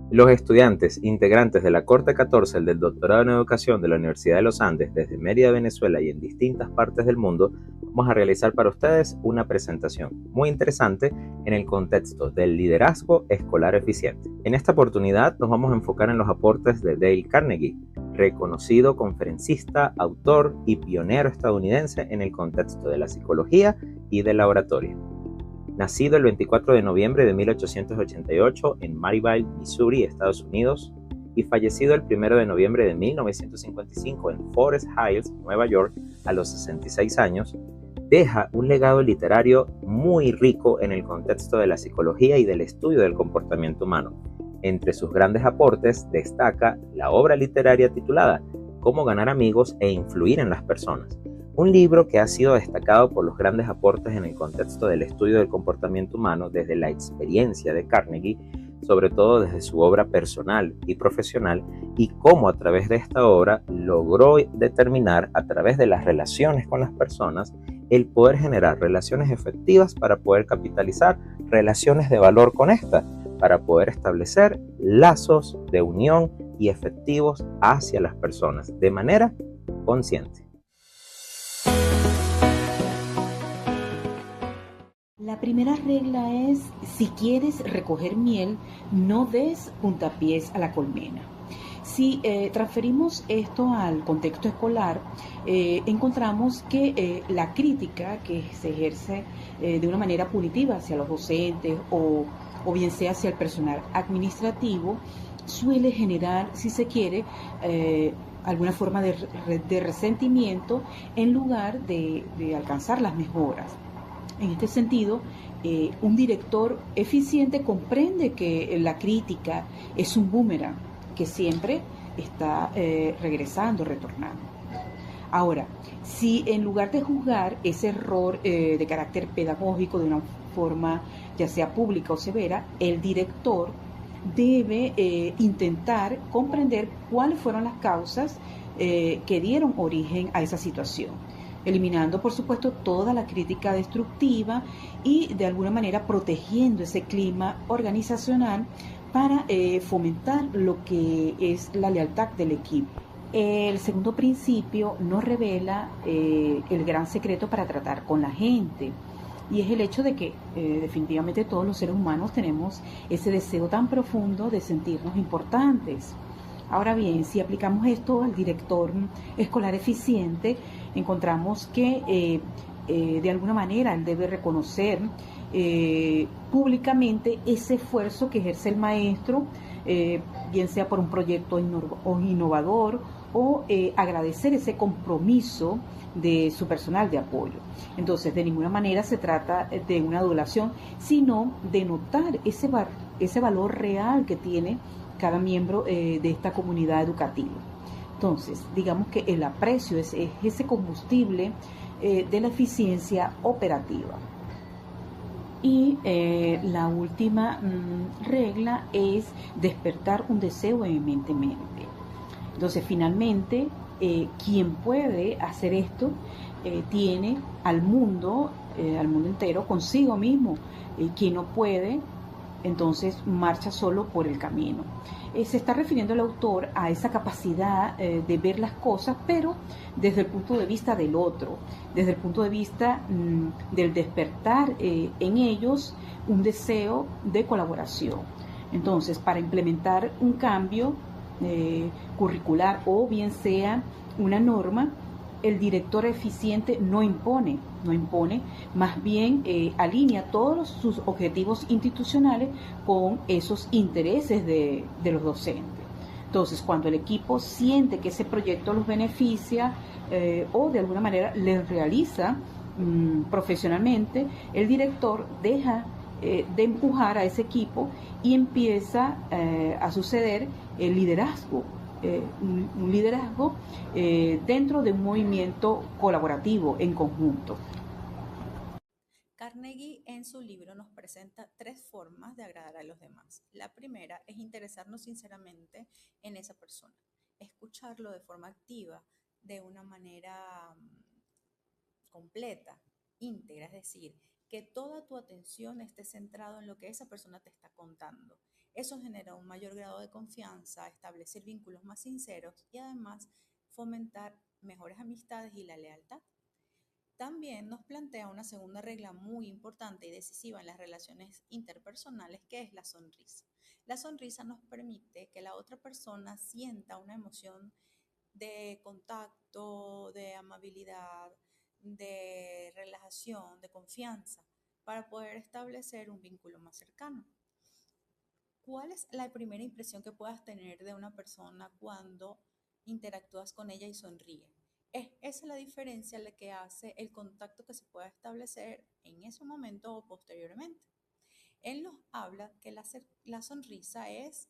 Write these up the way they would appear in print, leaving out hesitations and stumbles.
Los estudiantes integrantes de la Corte 14 del Doctorado en Educación de la Universidad de los Andes, desde Mérida, Venezuela y en distintas partes del mundo, vamos a realizar para ustedes una presentación muy interesante en el contexto del liderazgo escolar eficiente. En esta oportunidad nos vamos a enfocar en los aportes de Dale Carnegie, reconocido conferencista, autor y pionero estadounidense en el contexto de la psicología y de la oratoria. Nacido el 24 de noviembre de 1888 en Maryville, Missouri, Estados Unidos, y fallecido el 1 de noviembre de 1955 en Forest Hills, Nueva York, a los 66 años, deja un legado literario muy rico en el contexto de la psicología y del estudio del comportamiento humano. Entre sus grandes aportes destaca la obra literaria titulada Cómo ganar amigos e influir en las personas, un libro que ha sido destacado por los grandes aportes en el contexto del estudio del comportamiento humano desde la experiencia de Carnegie, sobre todo desde su obra personal y profesional, y cómo a través de esta obra logró determinar a través de las relaciones con las personas el poder generar relaciones efectivas para poder capitalizar relaciones de valor con estas, para poder establecer lazos de unión y efectivos hacia las personas de manera consciente. La primera regla es, si quieres recoger miel, no des puntapiés a la colmena. Si transferimos esto al contexto escolar, encontramos que la crítica que se ejerce de una manera punitiva hacia los docentes o bien sea hacia el personal administrativo, suele generar, si se quiere, alguna forma de resentimiento en lugar de alcanzar las mejoras. En este sentido, un director eficiente comprende que la crítica es un boomerang que siempre está regresando, retornando. Ahora, si en lugar de juzgar ese error de carácter pedagógico de una forma ya sea pública o severa, el director debe intentar comprender cuáles fueron las causas que dieron origen a esa situación, eliminando por supuesto toda la crítica destructiva y de alguna manera protegiendo ese clima organizacional para fomentar lo que es la lealtad del equipo. El segundo principio nos revela el gran secreto para tratar con la gente, y es el hecho de que definitivamente todos los seres humanos tenemos ese deseo tan profundo de sentirnos importantes. Ahora bien, si aplicamos esto al director escolar eficiente, encontramos que de alguna manera él debe reconocer públicamente ese esfuerzo que ejerce el maestro, bien sea por un proyecto innovador o agradecer ese compromiso de su personal de apoyo. Entonces, de ninguna manera se trata de una adulación, sino de notar ese valor real que tiene cada miembro de esta comunidad educativa. Entonces, digamos que el aprecio es ese combustible de la eficiencia operativa. Y la última regla es despertar un deseo vehementemente. Entonces, finalmente, quien puede hacer esto tiene al mundo entero consigo mismo. Quien no puede, entonces marcha solo por el camino. Se está refiriendo el autor a esa capacidad de ver las cosas, pero desde el punto de vista del otro, desde el punto de vista del despertar en ellos un deseo de colaboración. Entonces, para implementar un cambio curricular o bien sea una norma, el director eficiente no impone, más bien alinea todos sus objetivos institucionales con esos intereses de los docentes. Entonces, cuando el equipo siente que ese proyecto los beneficia o de alguna manera les realiza profesionalmente, el director deja de empujar a ese equipo y empieza a suceder el liderazgo, un liderazgo dentro de un movimiento colaborativo en conjunto. Carnegie en su libro nos presenta tres formas de agradar a los demás. La primera es interesarnos sinceramente en esa persona, escucharlo de forma activa, de una manera completa, íntegra, es decir, que toda tu atención esté centrada en lo que esa persona te está contando. Eso genera un mayor grado de confianza, establecer vínculos más sinceros y además fomentar mejores amistades y la lealtad. También nos plantea una segunda regla muy importante y decisiva en las relaciones interpersonales, que es la sonrisa. La sonrisa nos permite que la otra persona sienta una emoción de contacto, de amabilidad, de relajación, de confianza, para poder establecer un vínculo más cercano. ¿Cuál es la primera impresión que puedas tener de una persona cuando interactúas con ella y sonríe? Esa es la diferencia la que hace el contacto que se pueda establecer en ese momento o posteriormente. Él nos habla que la sonrisa es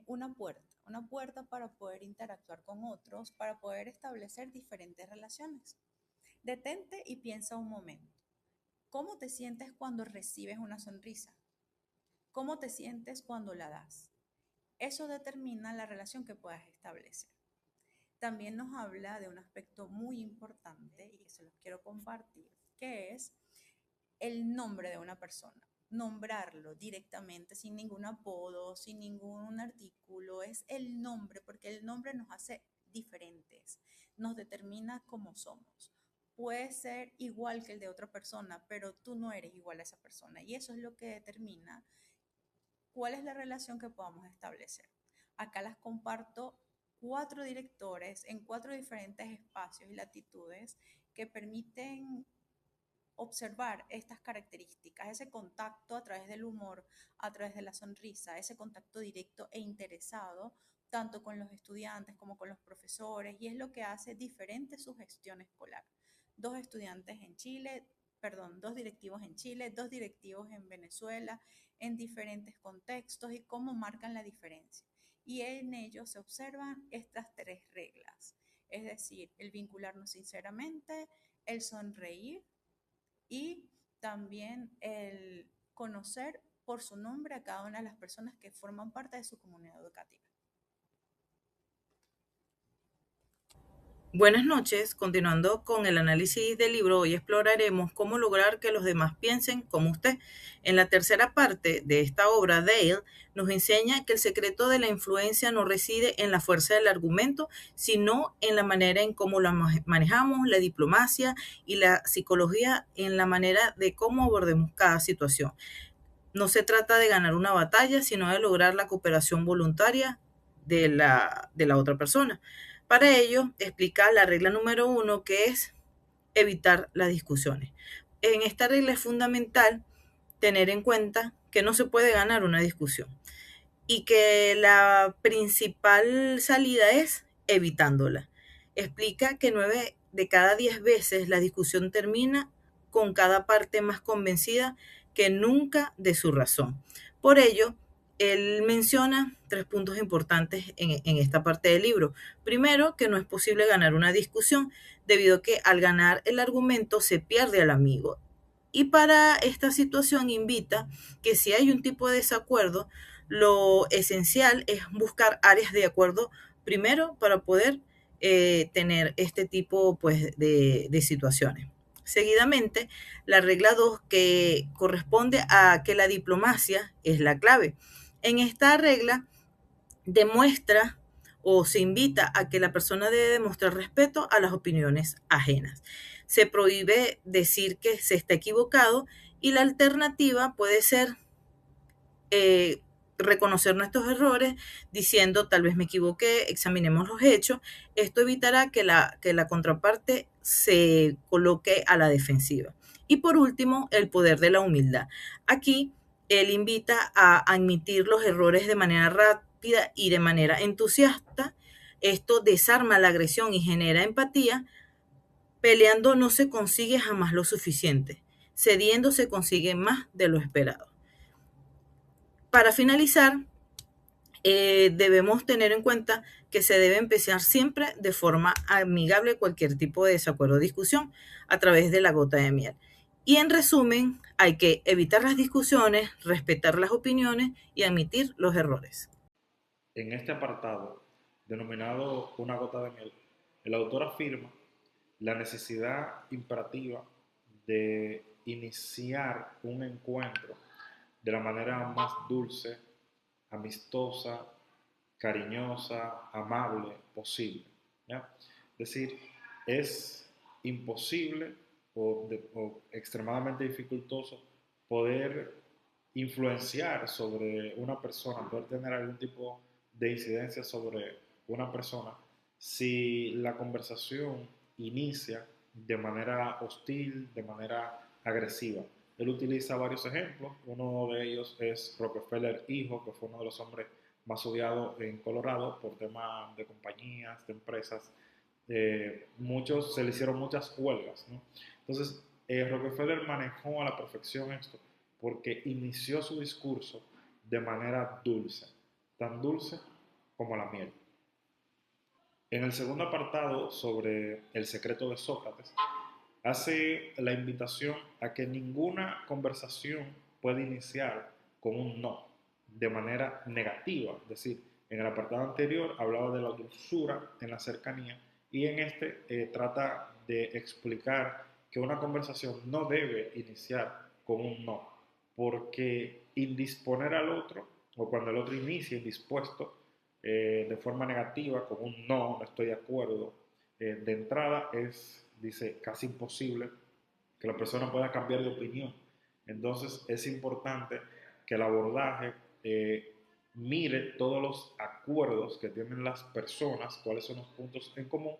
una puerta para poder interactuar con otros, para poder establecer diferentes relaciones. Detente y piensa un momento. ¿Cómo te sientes cuando recibes una sonrisa? ¿Cómo te sientes cuando la das? Eso determina la relación que puedas establecer. También nos habla de un aspecto muy importante y que se los quiero compartir, que es el nombre de una persona. Nombrarlo directamente, sin ningún apodo, sin ningún artículo, es el nombre, porque el nombre nos hace diferentes, nos determina cómo somos. Puede ser igual que el de otra persona, pero tú no eres igual a esa persona y eso es lo que determina cuál es la relación que podamos establecer. Acá las comparto 4 directores en 4 diferentes espacios y latitudes que permiten observar estas características, ese contacto a través del humor, a través de la sonrisa, ese contacto directo e interesado, tanto con los estudiantes como con los profesores, y es lo que hace diferente su gestión escolar. 2 estudiantes en Chile, perdón, 2 directivos en Chile, 2 directivos en Venezuela, en diferentes contextos y cómo marcan la diferencia. Y en ello se observan estas 3 reglas, es decir, el vincularnos sinceramente, el sonreír y también el conocer por su nombre a cada una de las personas que forman parte de su comunidad educativa. Buenas noches, continuando con el análisis del libro, hoy exploraremos cómo lograr que los demás piensen como usted. En la tercera parte de esta obra, Dale nos enseña que el secreto de la influencia no reside en la fuerza del argumento, sino en la manera en cómo la manejamos, la diplomacia y la psicología en la manera de cómo abordemos cada situación. No se trata de ganar una batalla, sino de lograr la cooperación voluntaria de la otra persona. Para ello, explica la regla número 1, que es evitar las discusiones. En esta regla es fundamental tener en cuenta que no se puede ganar una discusión y que la principal salida es evitándola. Explica que 9 de cada 10 veces la discusión termina con cada parte más convencida que nunca de su razón. Por ello, él menciona 3 puntos importantes en esta parte del libro. Primero, que no es posible ganar una discusión, debido a que al ganar el argumento se pierde al amigo. Y para esta situación invita que si hay un tipo de desacuerdo, lo esencial es buscar áreas de acuerdo primero para poder tener este tipo pues, de situaciones. Seguidamente, la regla 2, que corresponde a que la diplomacia es la clave. En esta regla demuestra o se invita a que la persona debe demostrar respeto a las opiniones ajenas. Se prohíbe decir que se está equivocado y la alternativa puede ser reconocer nuestros errores diciendo tal vez me equivoqué, examinemos los hechos. Esto evitará que la contraparte se coloque a la defensiva. Y por último, el poder de la humildad. Aquí él invita a admitir los errores de manera rápida y de manera entusiasta. Esto desarma la agresión y genera empatía. Peleando no se consigue jamás lo suficiente. Cediendo se consigue más de lo esperado. Para finalizar, debemos tener en cuenta que se debe empezar siempre de forma amigable cualquier tipo de desacuerdo o discusión a través de la gota de miel. Y en resumen, hay que evitar las discusiones, respetar las opiniones y admitir los errores. En este apartado, denominado Una gota de miel, el autor afirma la necesidad imperativa de iniciar un encuentro de la manera más dulce, amistosa, cariñosa, amable posible. ¿Ya? Es decir, es imposible o extremadamente dificultoso poder influenciar sobre una persona, poder tener algún tipo de incidencia sobre una persona si la conversación inicia de manera hostil, de manera agresiva. Él utiliza varios ejemplos. Uno de ellos es Rockefeller hijo, que fue uno de los hombres más odiados en Colorado por temas de compañías, de empresas. Se le hicieron muchas huelgas, ¿no? Entonces, Rockefeller manejó a la perfección esto porque inició su discurso de manera dulce, tan dulce como la miel. En el segundo apartado, sobre el secreto de Sócrates, hace la invitación a que ninguna conversación puede iniciar con un no, de manera negativa. Es decir, en el apartado anterior hablaba de la dulzura en la cercanía y en este trata de explicar que una conversación no debe iniciar con un no, porque indisponer al otro, o cuando el otro inicia indispuesto de forma negativa, con un no, no estoy de acuerdo, de entrada dice, casi imposible que la persona pueda cambiar de opinión. Entonces es importante que el abordaje mire todos los acuerdos que tienen las personas, cuáles son los puntos en común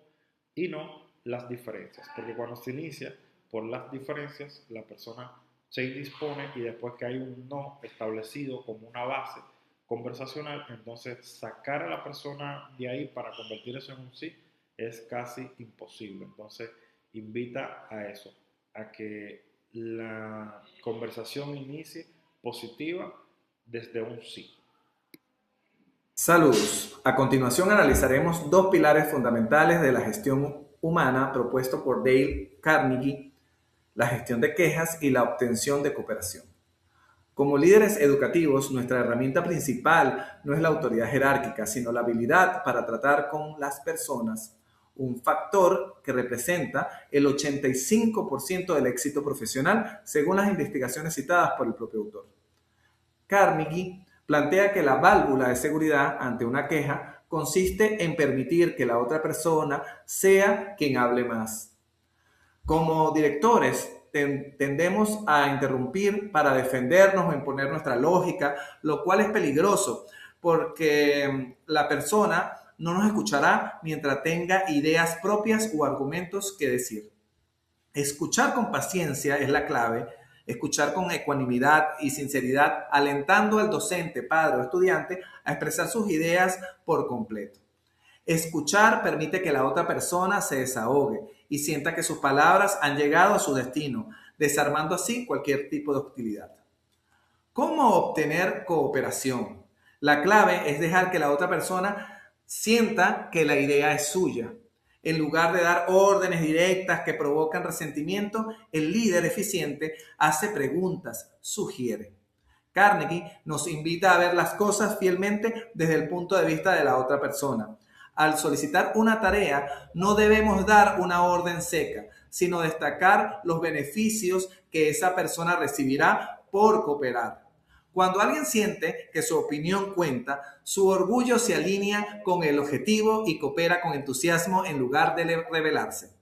y no las diferencias, porque cuando se inicia por las diferencias, la persona se indispone y después que hay un no establecido como una base conversacional, entonces sacar a la persona de ahí para convertir eso en un sí es casi imposible. Entonces invita a eso, a que la conversación inicie positiva desde un sí. Saludos. A continuación analizaremos dos pilares fundamentales de la gestión humana propuesto por Dale Carnegie: la gestión de quejas y la obtención de cooperación. Como líderes educativos, nuestra herramienta principal no es la autoridad jerárquica, sino la habilidad para tratar con las personas, un factor que representa el 85% del éxito profesional, según las investigaciones citadas por el propio autor. Carnegie plantea que la válvula de seguridad ante una queja consiste en permitir que la otra persona sea quien hable más. Como directores, tendemos a interrumpir para defendernos o imponer nuestra lógica, lo cual es peligroso porque la persona no nos escuchará mientras tenga ideas propias o argumentos que decir. Escuchar con paciencia es la clave. Escuchar con ecuanimidad y sinceridad, alentando al docente, padre o estudiante a expresar sus ideas por completo. Escuchar permite que la otra persona se desahogue y sienta que sus palabras han llegado a su destino, desarmando así cualquier tipo de hostilidad. ¿Cómo obtener cooperación? La clave es dejar que la otra persona sienta que la idea es suya. En lugar de dar órdenes directas que provocan resentimiento, el líder eficiente hace preguntas, sugiere. Carnegie nos invita a ver las cosas fielmente desde el punto de vista de la otra persona. Al solicitar una tarea, no debemos dar una orden seca, sino destacar los beneficios que esa persona recibirá por cooperar. Cuando alguien siente que su opinión cuenta, su orgullo se alinea con el objetivo y coopera con entusiasmo en lugar de rebelarse.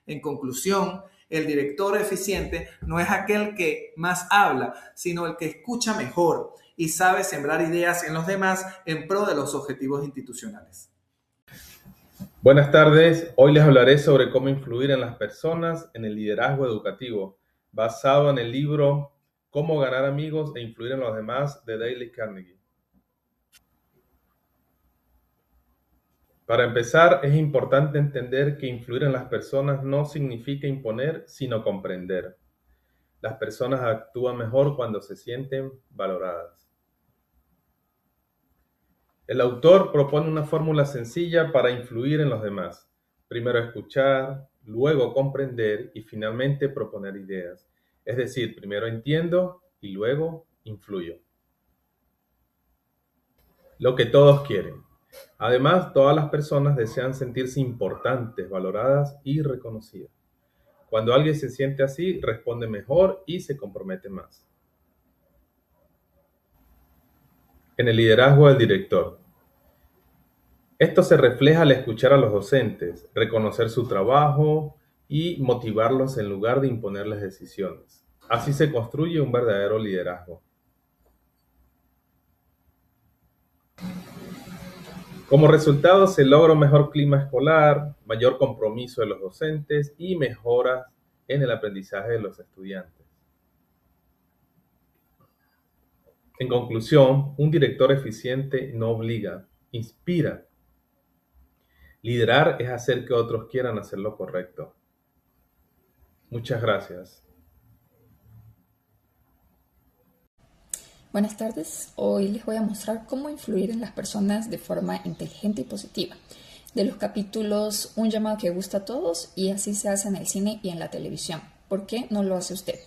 En conclusión, el director eficiente no es aquel que más habla, sino el que escucha mejor y sabe sembrar ideas en los demás en pro de los objetivos institucionales. Buenas tardes, hoy les hablaré sobre cómo influir en las personas en el liderazgo educativo, basado en el libro Cómo ganar amigos e influir en los demás de Dale Carnegie. Para empezar, es importante entender que influir en las personas no significa imponer, sino comprender. Las personas actúan mejor cuando se sienten valoradas. El autor propone una fórmula sencilla para influir en los demás. Primero escuchar, luego comprender y finalmente proponer ideas. Es decir, primero entiendo y luego influyo. Lo que todos quieren. Además, todas las personas desean sentirse importantes, valoradas y reconocidas. Cuando alguien se siente así, responde mejor y se compromete más. en el liderazgo del director. Esto se refleja al escuchar a los docentes, reconocer su trabajo y motivarlos en lugar de imponerles decisiones. Así se construye un verdadero liderazgo. Como resultado se logra un mejor clima escolar, mayor compromiso de los docentes y mejoras en el aprendizaje de los estudiantes. En conclusión, un director eficiente no obliga, inspira. Liderar es hacer que otros quieran hacer lo correcto. Muchas gracias. Buenas tardes, hoy les voy a mostrar cómo influir en las personas de forma inteligente y positiva. De los capítulos Un llamado que gusta a todos y Así se hace en el cine y en la televisión. ¿Por qué no lo hace usted?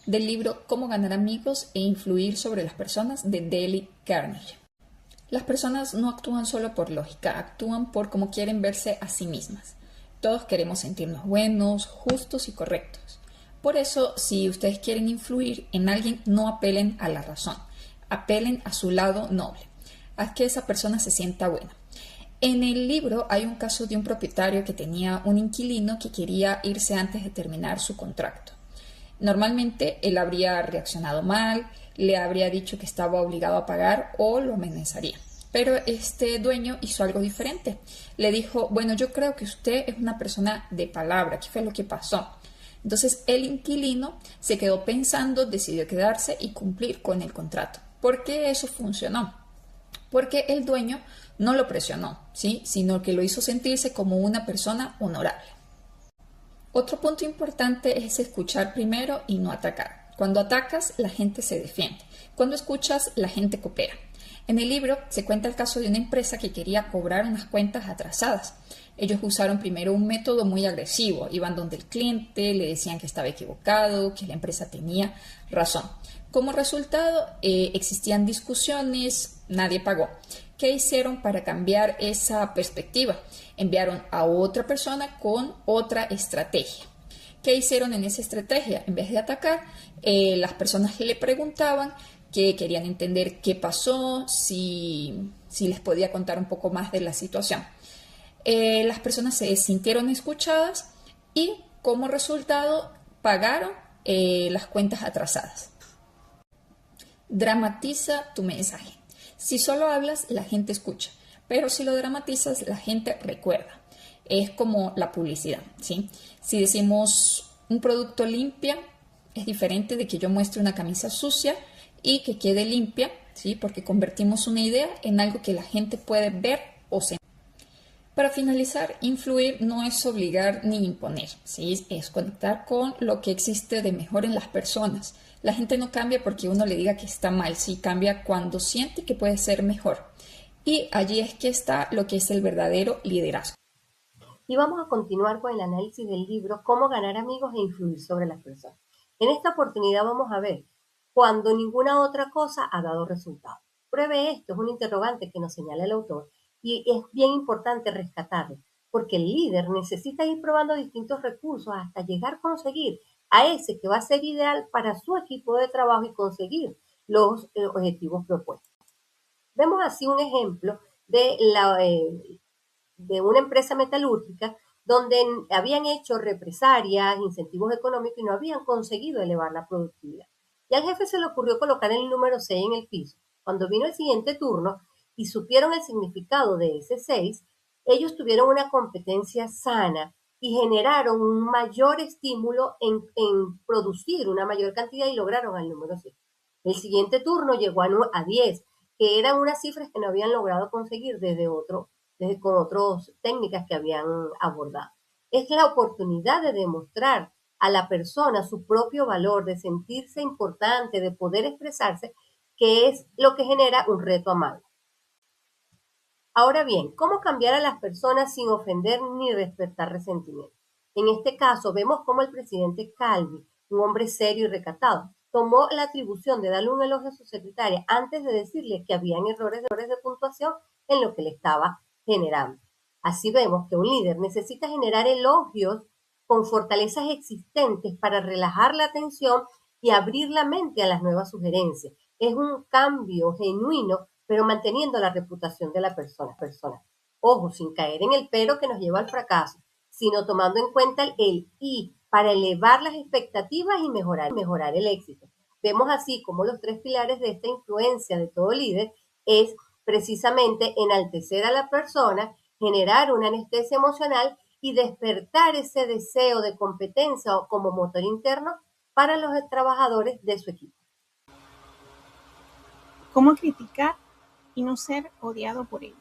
Del libro Cómo ganar amigos e influir sobre las personas de Dale Carnegie. Las personas no actúan solo por lógica, actúan por cómo quieren verse a sí mismas. Todos queremos sentirnos buenos, justos y correctos. Por eso, si ustedes quieren influir en alguien, no apelen a la razón. Apelen a su lado noble, a que esa persona se sienta buena. En el libro hay un caso de un propietario que tenía un inquilino que quería irse antes de terminar su contrato. Normalmente él habría reaccionado mal, le habría dicho que estaba obligado a pagar o lo amenazaría. Pero este dueño hizo algo diferente. Le dijo, bueno, yo creo que usted es una persona de palabra, ¿qué fue lo que pasó? Entonces el inquilino se quedó pensando, decidió quedarse y cumplir con el contrato. ¿Por qué eso funcionó? Porque el dueño no lo presionó, ¿sí? Sino que lo hizo sentirse como una persona honorable. Otro punto importante es escuchar primero y no atacar. Cuando atacas, la gente se defiende. Cuando escuchas, la gente coopera. En el libro se cuenta el caso de una empresa que quería cobrar unas cuentas atrasadas. Ellos usaron primero un método muy agresivo. Iban donde el cliente, le decían que estaba equivocado, que la empresa tenía razón. Como resultado, existían discusiones, nadie pagó. ¿Qué hicieron para cambiar esa perspectiva? Enviaron a otra persona con otra estrategia. ¿Qué hicieron en esa estrategia? En vez de atacar, las personas le preguntaban, que querían entender qué pasó, si les podía contar un poco más de la situación. Las personas se sintieron escuchadas y como resultado pagaron las cuentas atrasadas. Dramatiza tu mensaje. Si solo hablas, la gente escucha, pero si lo dramatizas, la gente recuerda. Es como la publicidad, ¿sí? Si decimos un producto limpia, es diferente de que yo muestre una camisa sucia y que quede limpia, ¿sí? Porque convertimos una idea en algo que la gente puede ver o sentir. Para finalizar, influir no es obligar ni imponer, ¿sí? Es conectar con lo que existe de mejor en las personas. La gente no cambia porque uno le diga que está mal, sí cambia cuando siente que puede ser mejor. Y allí es que está lo que es el verdadero liderazgo. Y vamos a continuar con el análisis del libro Cómo ganar amigos e influir sobre las personas. En esta oportunidad vamos a ver cuando ninguna otra cosa ha dado resultado. Pruebe esto, es un interrogante que nos señala el autor y es bien importante rescatarlo, porque el líder necesita ir probando distintos recursos hasta llegar a conseguir a ese que va a ser ideal para su equipo de trabajo y conseguir los objetivos propuestos. Vemos así un ejemplo de una empresa metalúrgica donde habían hecho represalias, incentivos económicos y no habían conseguido elevar la productividad. Y al jefe se le ocurrió colocar el número 6 en el piso. Cuando vino el siguiente turno y supieron el significado de ese 6, ellos tuvieron una competencia sana y generaron un mayor estímulo en producir una mayor cantidad y lograron el número 6. El siguiente turno llegó a 10, que eran unas cifras que no habían logrado conseguir con otras técnicas que habían abordado. Es la oportunidad de demostrar a la persona su propio valor, de sentirse importante, de poder expresarse, que es lo que genera un reto amable. Ahora bien, ¿cómo cambiar a las personas sin ofender ni despertar resentimiento? En este caso, vemos cómo el presidente Calvi, un hombre serio y recatado, tomó la atribución de darle un elogio a su secretaria antes de decirle que habían errores de puntuación en lo que le estaba generando. Así vemos que un líder necesita generar elogios con fortalezas existentes para relajar la tensión y abrir la mente a las nuevas sugerencias. Es un cambio genuino pero manteniendo la reputación de la persona. Ojo, sin caer en el pero que nos lleva al fracaso, sino tomando en cuenta el y para elevar las expectativas y mejorar el éxito. Vemos así como los tres pilares de esta influencia de todo líder es precisamente enaltecer a la persona, generar una anestesia emocional y despertar ese deseo de competencia como motor interno para los trabajadores de su equipo. ¿Cómo criticar y no ser odiado por ello?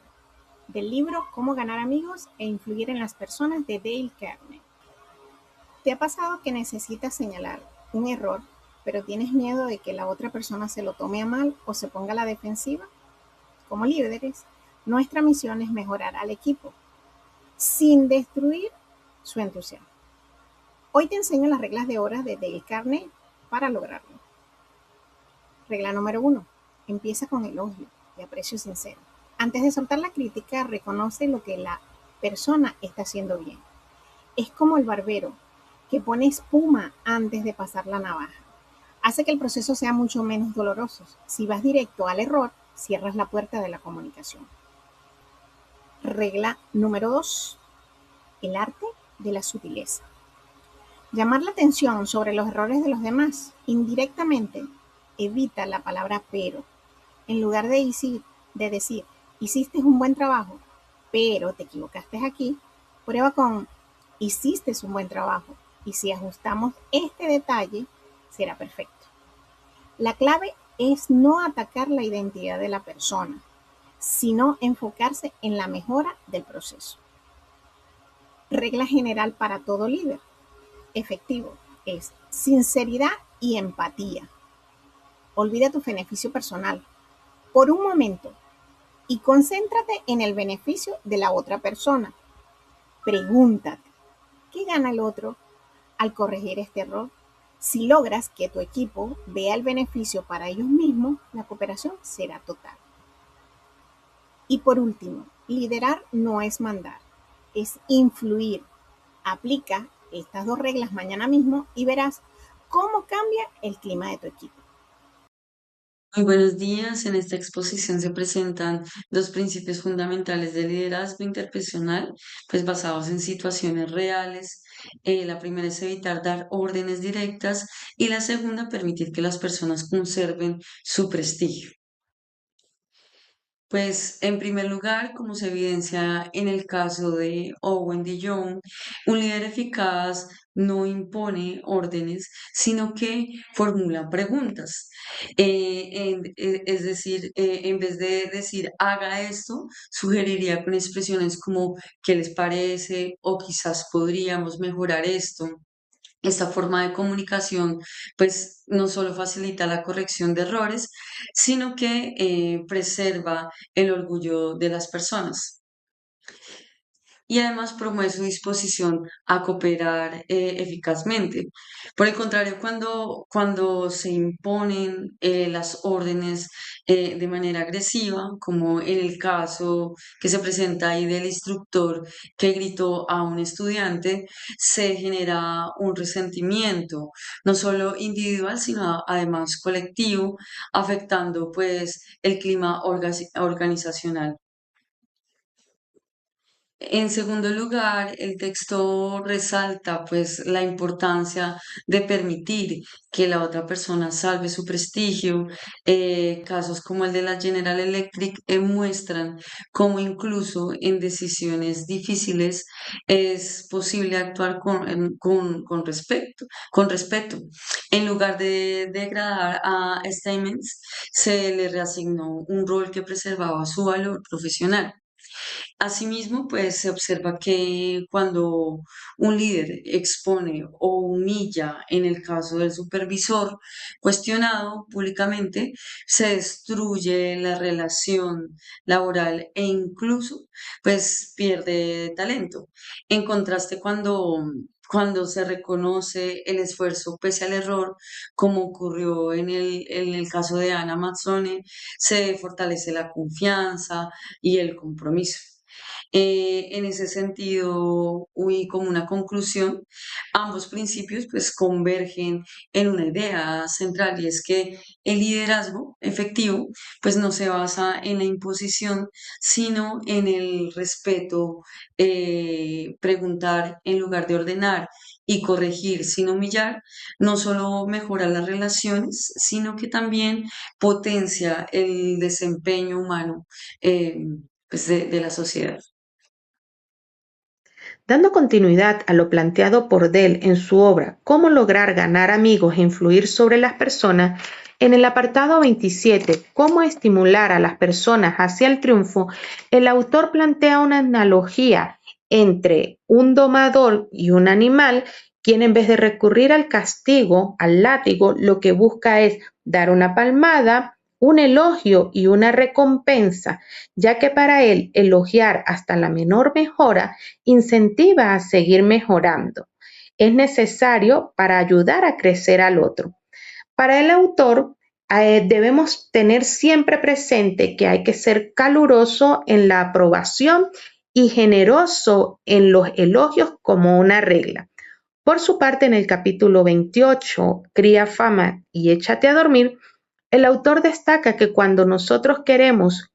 Del libro Cómo ganar amigos e influir en las personas de Dale Carnegie. ¿Te ha pasado que necesitas señalar un error, pero tienes miedo de que la otra persona se lo tome a mal o se ponga a la defensiva? Como líderes, nuestra misión es mejorar al equipo sin destruir su entusiasmo. Hoy te enseño las reglas de oro de Dale Carnegie para lograrlo. Regla número 1. Empieza con elogio y aprecio sincero. Antes de soltar la crítica, reconoce lo que la persona está haciendo bien. Es como el barbero que pone espuma antes de pasar la navaja. Hace que el proceso sea mucho menos doloroso. Si vas directo al error, cierras la puerta de la comunicación. Regla número 2. El arte de la sutileza. Llamar la atención sobre los errores de los demás indirectamente evita la palabra pero. En lugar de decir, hiciste un buen trabajo, pero te equivocaste aquí, prueba con, hiciste un buen trabajo, y si ajustamos este detalle, será perfecto. La clave es no atacar la identidad de la persona, sino enfocarse en la mejora del proceso. Regla general para todo líder efectivo es sinceridad y empatía. Olvida tu beneficio personal por un momento y concéntrate en el beneficio de la otra persona. Pregúntate, ¿qué gana el otro al corregir este error? Si logras que tu equipo vea el beneficio para ellos mismos, la cooperación será total. Y por último, liderar no es mandar, es influir. Aplica estas 2 reglas mañana mismo y verás cómo cambia el clima de tu equipo. Muy buenos días. En esta exposición se presentan 2 principios fundamentales del liderazgo interpersonal, pues basados en situaciones reales. La primera es evitar dar órdenes directas y la segunda, permitir que las personas conserven su prestigio. Pues en primer lugar, como se evidencia en el caso de Owen de Jong, un líder eficaz no impone órdenes, sino que formula preguntas. Es decir, en vez de decir haga esto, sugeriría con expresiones como ¿qué les parece? O quizás podríamos mejorar esto. Esta forma de comunicación, pues, no solo facilita la corrección de errores, sino que preserva el orgullo de las personas y además promueve su disposición a cooperar eficazmente. Por el contrario, cuando se imponen las órdenes de manera agresiva, como en el caso que se presenta ahí del instructor que gritó a un estudiante, se genera un resentimiento, no solo individual, sino además colectivo, afectando pues el clima organizacional. En segundo lugar, el texto resalta pues la importancia de permitir que la otra persona salve su prestigio. Casos como el de la General Electric muestran cómo incluso en decisiones difíciles es posible actuar con respeto. En lugar de degradar a Steinmetz, se le reasignó un rol que preservaba su valor profesional. Asimismo, pues se observa que cuando un líder expone o humilla, en el caso del supervisor cuestionado públicamente, se destruye la relación laboral e incluso pues pierde talento. En contraste, cuando se reconoce el esfuerzo pese al error, como ocurrió en el caso de Anna Mazzone, se fortalece la confianza y el compromiso. En ese sentido, y como una conclusión, ambos principios pues convergen en una idea central y es que el liderazgo efectivo pues no se basa en la imposición, sino en el respeto, preguntar en lugar de ordenar y corregir sin humillar, no solo mejora las relaciones, sino que también potencia el desempeño humano pues, de la sociedad. Dando continuidad a lo planteado por Dell en su obra Cómo lograr ganar amigos e influir sobre las personas, en el apartado 27, Cómo estimular a las personas hacia el triunfo, el autor plantea una analogía entre un domador y un animal, quien en vez de recurrir al castigo, al látigo, lo que busca es dar una palmada, un elogio y una recompensa, ya que para él elogiar hasta la menor mejora incentiva a seguir mejorando. Es necesario para ayudar a crecer al otro. Para el autor, debemos tener siempre presente que hay que ser caluroso en la aprobación y generoso en los elogios como una regla. Por su parte, en el capítulo 28, Cría fama y échate a dormir, el autor destaca que cuando nosotros queremos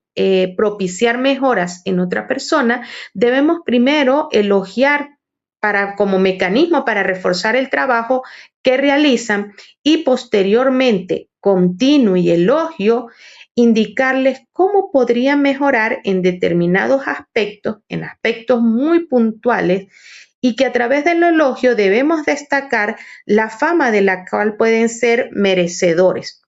propiciar mejoras en otra persona, debemos primero elogiar como mecanismo para reforzar el trabajo que realizan y posteriormente continuo y elogio, indicarles cómo podrían mejorar en determinados aspectos, en aspectos muy puntuales, y que a través del elogio debemos destacar la fama de la cual pueden ser merecedores.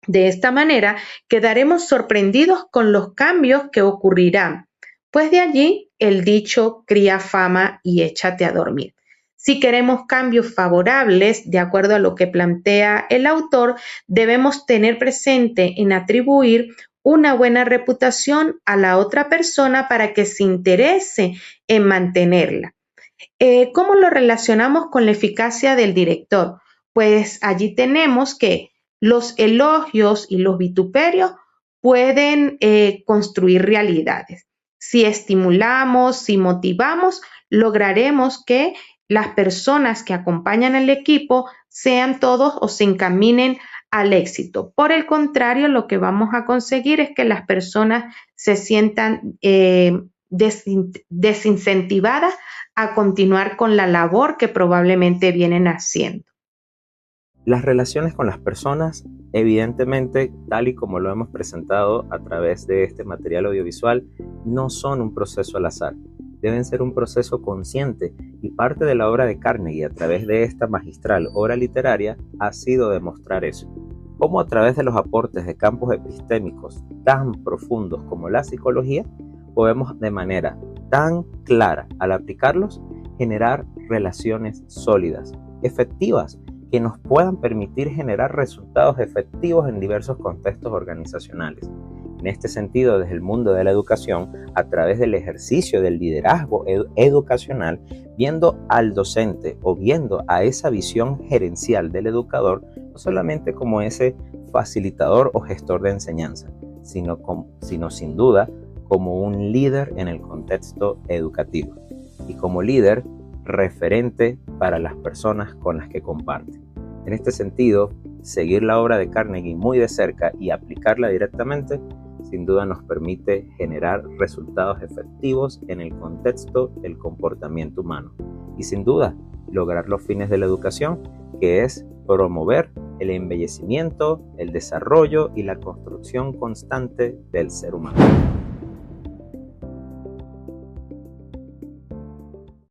De esta manera quedaremos sorprendidos con los cambios que ocurrirán, pues de allí el dicho cría fama y échate a dormir. Si queremos cambios favorables, de acuerdo a lo que plantea el autor, debemos tener presente en atribuir una buena reputación a la otra persona para que se interese en mantenerla. ¿Cómo lo relacionamos con la eficacia del director? Pues allí tenemos que los elogios y los vituperios pueden construir realidades. Si estimulamos, si motivamos, lograremos que las personas que acompañan al equipo sean todos o se encaminen al éxito. Por el contrario, lo que vamos a conseguir es que las personas se sientan desincentivadas a continuar con la labor que probablemente vienen haciendo. Las relaciones con las personas, evidentemente, tal y como lo hemos presentado a través de este material audiovisual, no son un proceso al azar. Deben ser un proceso consciente y parte de la obra de Carnegie a través de esta magistral obra literaria ha sido demostrar eso. Cómo a través de los aportes de campos epistémicos tan profundos como la psicología, podemos de manera tan clara al aplicarlos generar relaciones sólidas, efectivas, que nos puedan permitir generar resultados efectivos en diversos contextos organizacionales. En este sentido, desde el mundo de la educación, a través del ejercicio del liderazgo educacional, viendo al docente o viendo a esa visión gerencial del educador, no solamente como ese facilitador o gestor de enseñanza, sino sin duda como un líder en el contexto educativo y como líder referente para las personas con las que comparte. En este sentido, seguir la obra de Carnegie muy de cerca y aplicarla directamente, sin duda nos permite generar resultados efectivos en el contexto del comportamiento humano y sin duda lograr los fines de la educación, que es promover el embellecimiento, el desarrollo y la construcción constante del ser humano.